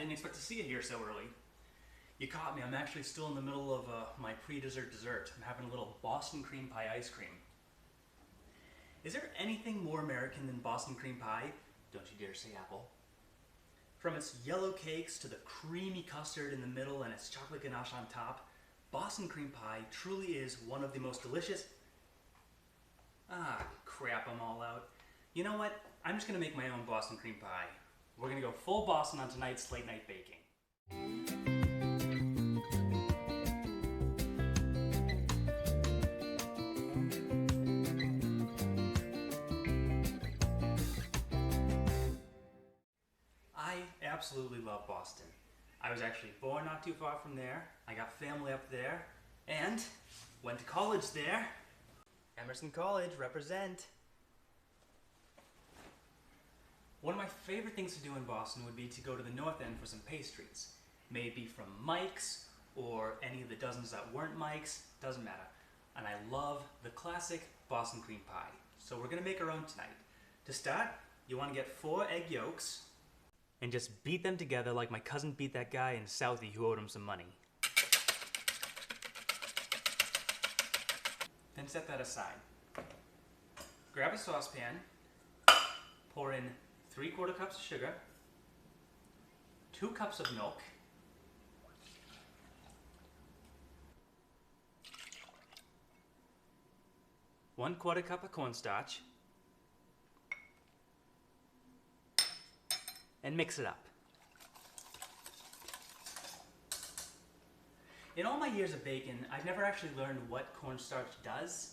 didn't expect to see you here so early. You caught me. I'm actually still in the middle of my pre-dessert dessert. I'm having a little Bawston Cream Pie ice cream. Is there anything more American than Bawston Cream Pie? Don't you dare say apple. From its yellow cakes to the creamy custard in the middle and its chocolate ganache on top, Bawston Cream Pie truly is one of the most delicious... Ah, crap, I'm all out. You know what? I'm just going to make my own Bawston Cream Pie. We're going to go full Boston on tonight's late night baking. I absolutely love Boston. I was actually born not too far from there. I got family up there and went to college there. Emerson College, represent. One of my favorite things to do in Boston would be to go to the North End for some pastries. Maybe from Mike's or any of the dozens that weren't Mike's, doesn't matter. And I love the classic Boston Cream Pie. So we're gonna make our own tonight. To start, you wanna get 4 egg yolks and just beat them together like my cousin beat that guy in Southie who owed him some money. Then set that aside. Grab a saucepan, pour in 3/4 cups of sugar, 2 cups of milk, 1/4 cup of cornstarch, and mix it up. In all my years of baking, I've never actually learned what cornstarch does.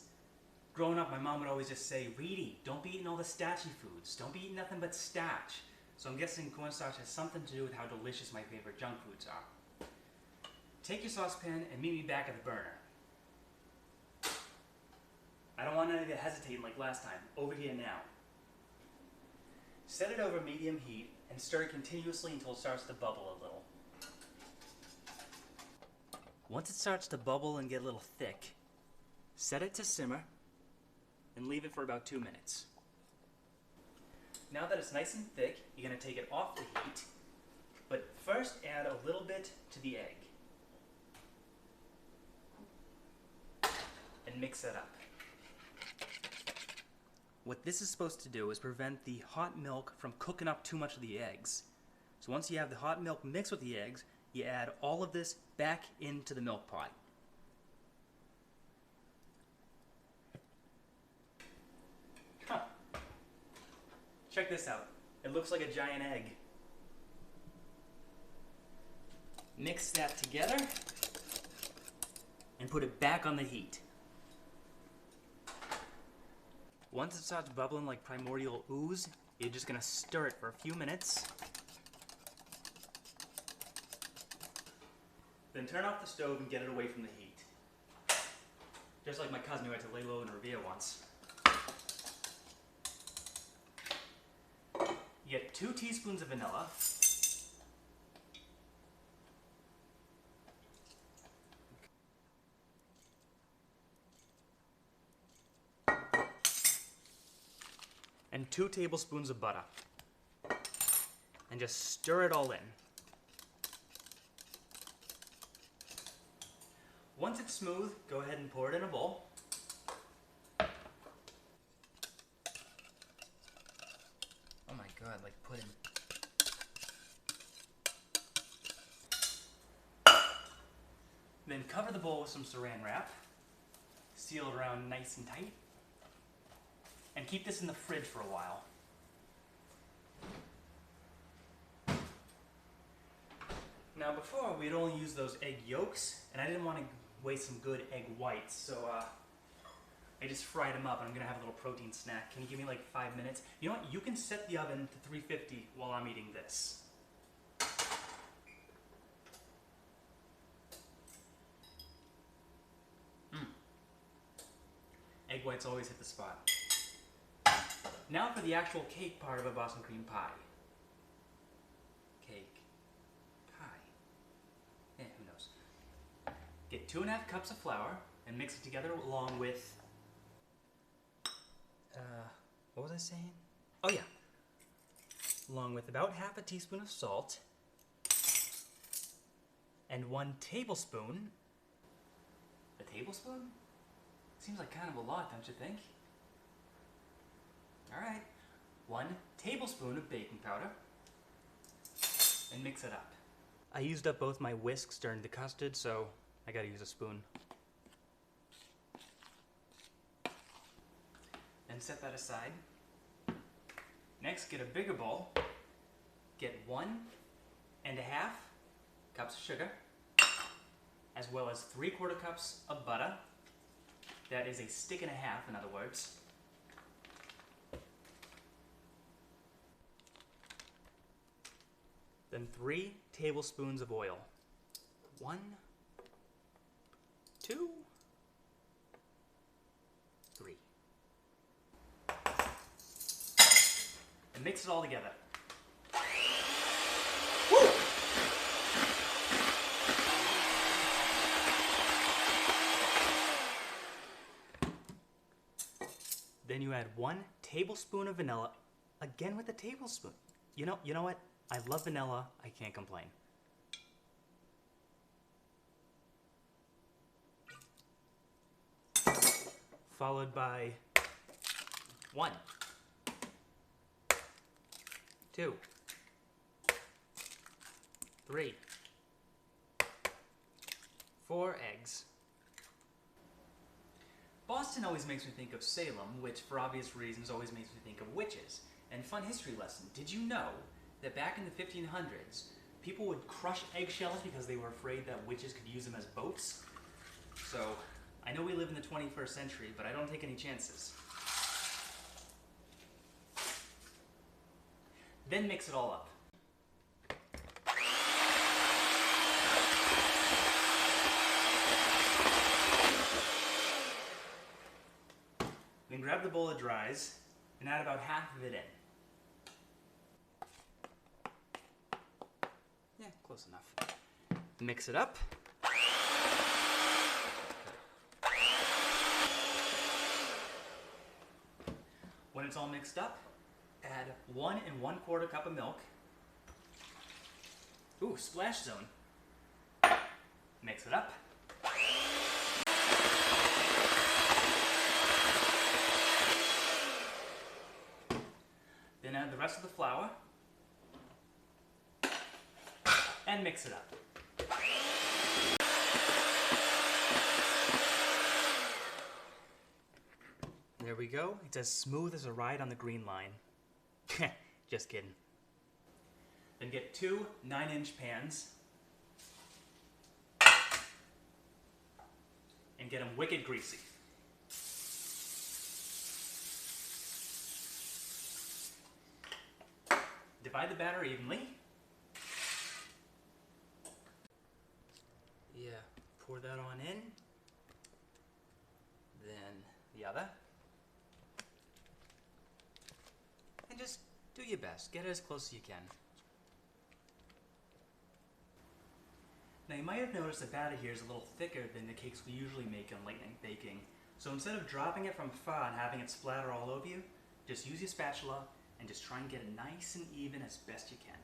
Growing up, my mom would always just say, Reedy, don't be eating all the starchy foods. Don't be eating nothing but starch. So I'm guessing cornstarch has something to do with how delicious my favorite junk foods are. Take your saucepan and meet me back at the burner. I don't want any to hesitate like last time. Over here now. Set it over medium heat and stir it continuously until it starts to bubble a little. Once it starts to bubble and get a little thick, set it to simmer and leave it for about 2 minutes. Now that it's nice and thick, you're going to take it off the heat, but first add a little bit to the egg and mix it up. What this is supposed to do is prevent the hot milk from cooking up too much of the eggs. So once you have the hot milk mixed with the eggs, you add all of this back into the milk pot. Huh. Check this out. It looks like a giant egg. Mix that together and put it back on the heat. Once it starts bubbling like primordial ooze, you're just going to stir it for a few minutes. Then turn off the stove and get it away from the heat. Just like my cousin who had to lay low in Revere once. You get 2 teaspoons of vanilla. And 2 tablespoons of butter. And just stir it all in. Once it's smooth, go ahead and pour it in a bowl. Oh my god, like pudding. Then cover the bowl with some saran wrap. Seal it around nice and tight. And keep this in the fridge for a while. Now before, we'd only use those egg yolks, and I didn't want to waste some good egg whites, so I just fried them up, and I'm going to have a little protein snack. Can you give me like 5 minutes? You know what? You can set the oven to 350 while I'm eating this. Egg whites always hit the spot. Now for the actual cake part of a Bawston Cream Pie. Cake. Pie. Who knows. Get 2½ cups of flour and mix it together along with... what was I saying? Oh yeah. Along with about ½ a teaspoon of salt. and 1 tablespoon. A tablespoon? Seems like kind of a lot, don't you think? Alright, 1 tablespoon of baking powder, and mix it up. I used up both my whisks during the custard, so I gotta use a spoon. Then set that aside. Next, get a bigger bowl. Get 1.5 cups of sugar, as well as 3/4 cups of butter. That is a stick and a half, in other words. Then 3 tablespoons of oil. 1, 2, 3. And mix it all together. Woo! Then you add 1 tablespoon of vanilla, again with a tablespoon. You know what? I love vanilla, I can't complain. Followed by 1, 2, 3, 4 eggs. Boston always makes me think of Salem, which for obvious reasons always makes me think of witches. And fun history lesson, did you know that back in the 1500s, people would crush eggshells because they were afraid that witches could use them as boats? So, I know we live in the 21st century, but I don't take any chances. Then mix it all up. Then grab the bowl that dries and add about half of it in. Yeah, close enough. Mix it up. When it's all mixed up, add 1 1/4 cup of milk. Ooh, splash zone. Mix it up. Then add the rest of the flour and mix it up. There we go. It's as smooth as a ride on the green line. Just kidding. Then get 2 9-inch pans and get them wicked greasy. Divide the batter evenly. Yeah, pour that on in. Then the other. And just do your best. Get it as close as you can. Now you might have noticed the batter here is a little thicker than the cakes we usually make in late night baking. So instead of dropping it from far and having it splatter all over you, just use your spatula and just try and get it nice and even as best you can.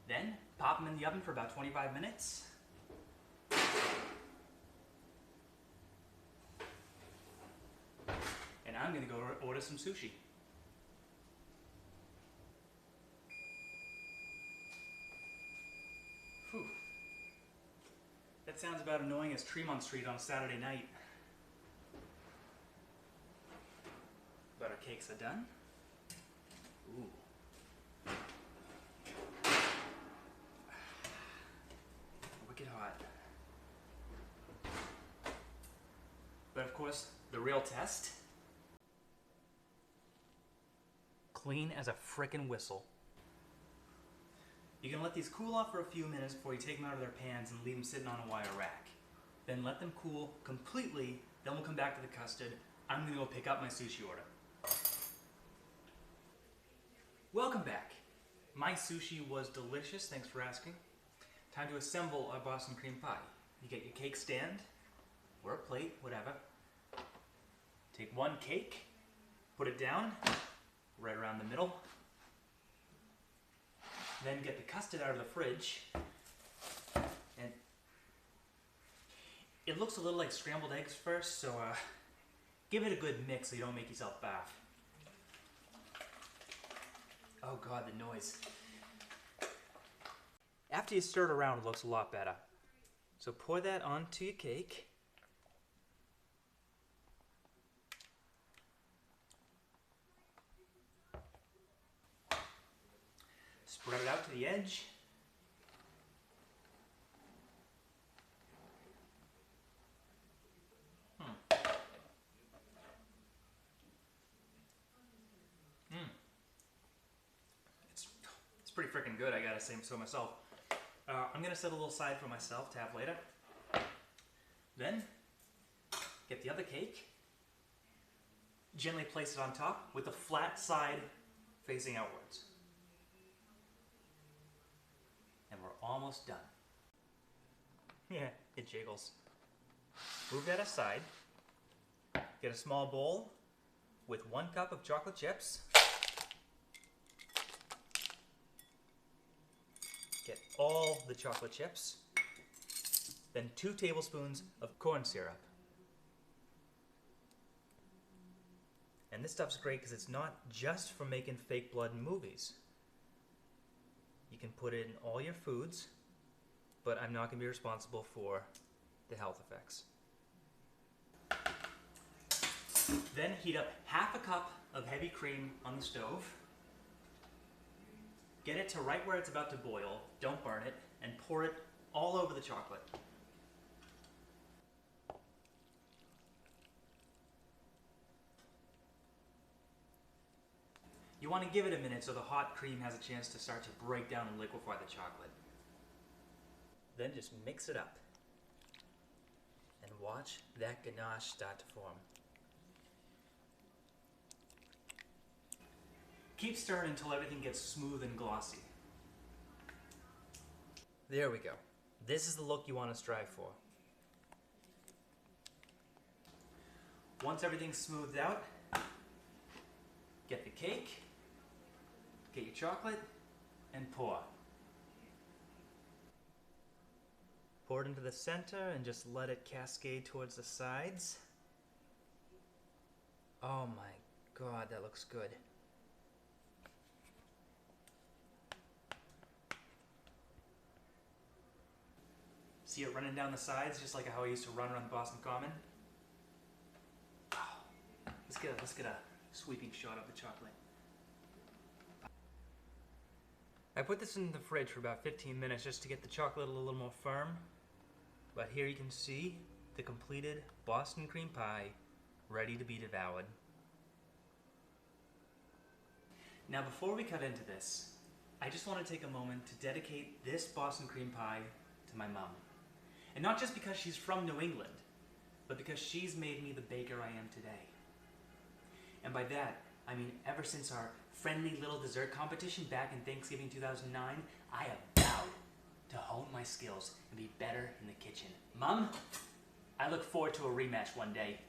Then, pop them in the oven for about 25 minutes. And I'm gonna go order some sushi. Whew. That sounds about annoying as Tremont Street on a Saturday night. But our cakes are done. Ooh. Wicked hot. But of course, the real test. Clean as a frickin' whistle. You can let these cool off for a few minutes before you take them out of their pans and leave them sitting on a wire rack. Then let them cool completely, then we'll come back to the custard. I'm gonna go pick up my sushi order. Welcome back. My sushi was delicious, thanks for asking. Time to assemble our Bawston Cream Pie. You get your cake stand, or a plate, whatever. Take 1 cake, put it down, right around the middle. Then get the custard out of the fridge, and It looks a little like scrambled eggs first, so give it a good mix so you don't make yourself bath. Oh God, the noise. After you stir it around, it looks a lot better. So pour that onto your cake. Spread it out to the edge. It's pretty freaking good, I gotta say so myself. I'm gonna set a little side for myself to have later. Then, get the other cake, gently place it on top with the flat side facing outwards. And we're almost done. Yeah, it jiggles. Move that aside. Get a small bowl with 1 cup of chocolate chips. Get all the chocolate chips. Then 2 tablespoons of corn syrup. And this stuff's great because it's not just for making fake blood in movies. You can put it in all your foods, but I'm not going to be responsible for the health effects. Then heat up half a cup of heavy cream on the stove. Get it to right where it's about to boil, don't burn it, and pour it all over the chocolate. You want to give it a minute so the hot cream has a chance to start to break down and liquefy the chocolate. Then just mix it up. And watch that ganache start to form. Keep stirring until everything gets smooth and glossy. There we go. This is the look you want to strive for. Once everything's smoothed out, get the cake, get your chocolate, and pour. Pour it into the center and just let it cascade towards the sides. Oh my God, that looks good. See it running down the sides just like how I used to run around the Boston Common? Oh, let's get a sweeping shot of the chocolate. I put this in the fridge for about 15 minutes just to get the chocolate a little more firm. But here you can see the completed Bawston Cream Pie ready to be devoured. Now before we cut into this, I just want to take a moment to dedicate this Bawston Cream Pie to my mom. And not just because she's from New England, but because she's made me the baker I am today. And by that, I mean ever since our friendly little dessert competition back in Thanksgiving 2009, I have vowed to hone my skills and be better in the kitchen. Mom, I look forward to a rematch one day.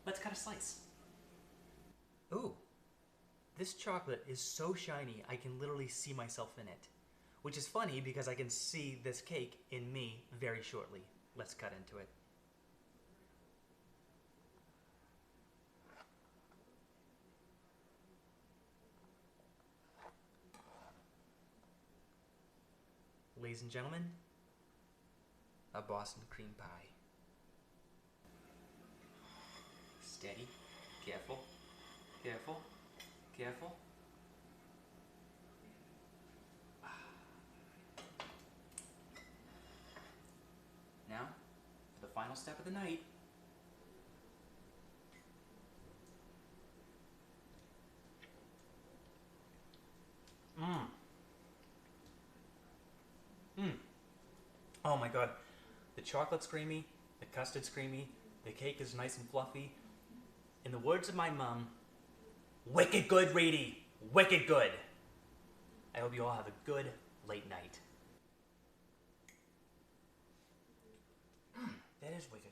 Let's cut a slice. Ooh, this chocolate is so shiny I can literally see myself in it. Which is funny because I can see this cake in me very shortly. Let's cut into it. Ladies and gentlemen, a Bawston Cream Pie. Steady, careful, careful, careful. Now, for the final step of the night. Oh my God. The chocolate's creamy, the custard's creamy, the cake is nice and fluffy. In the words of my mom, wicked good, Reedy! Wicked good! I hope you all have a good late night. That is wicked.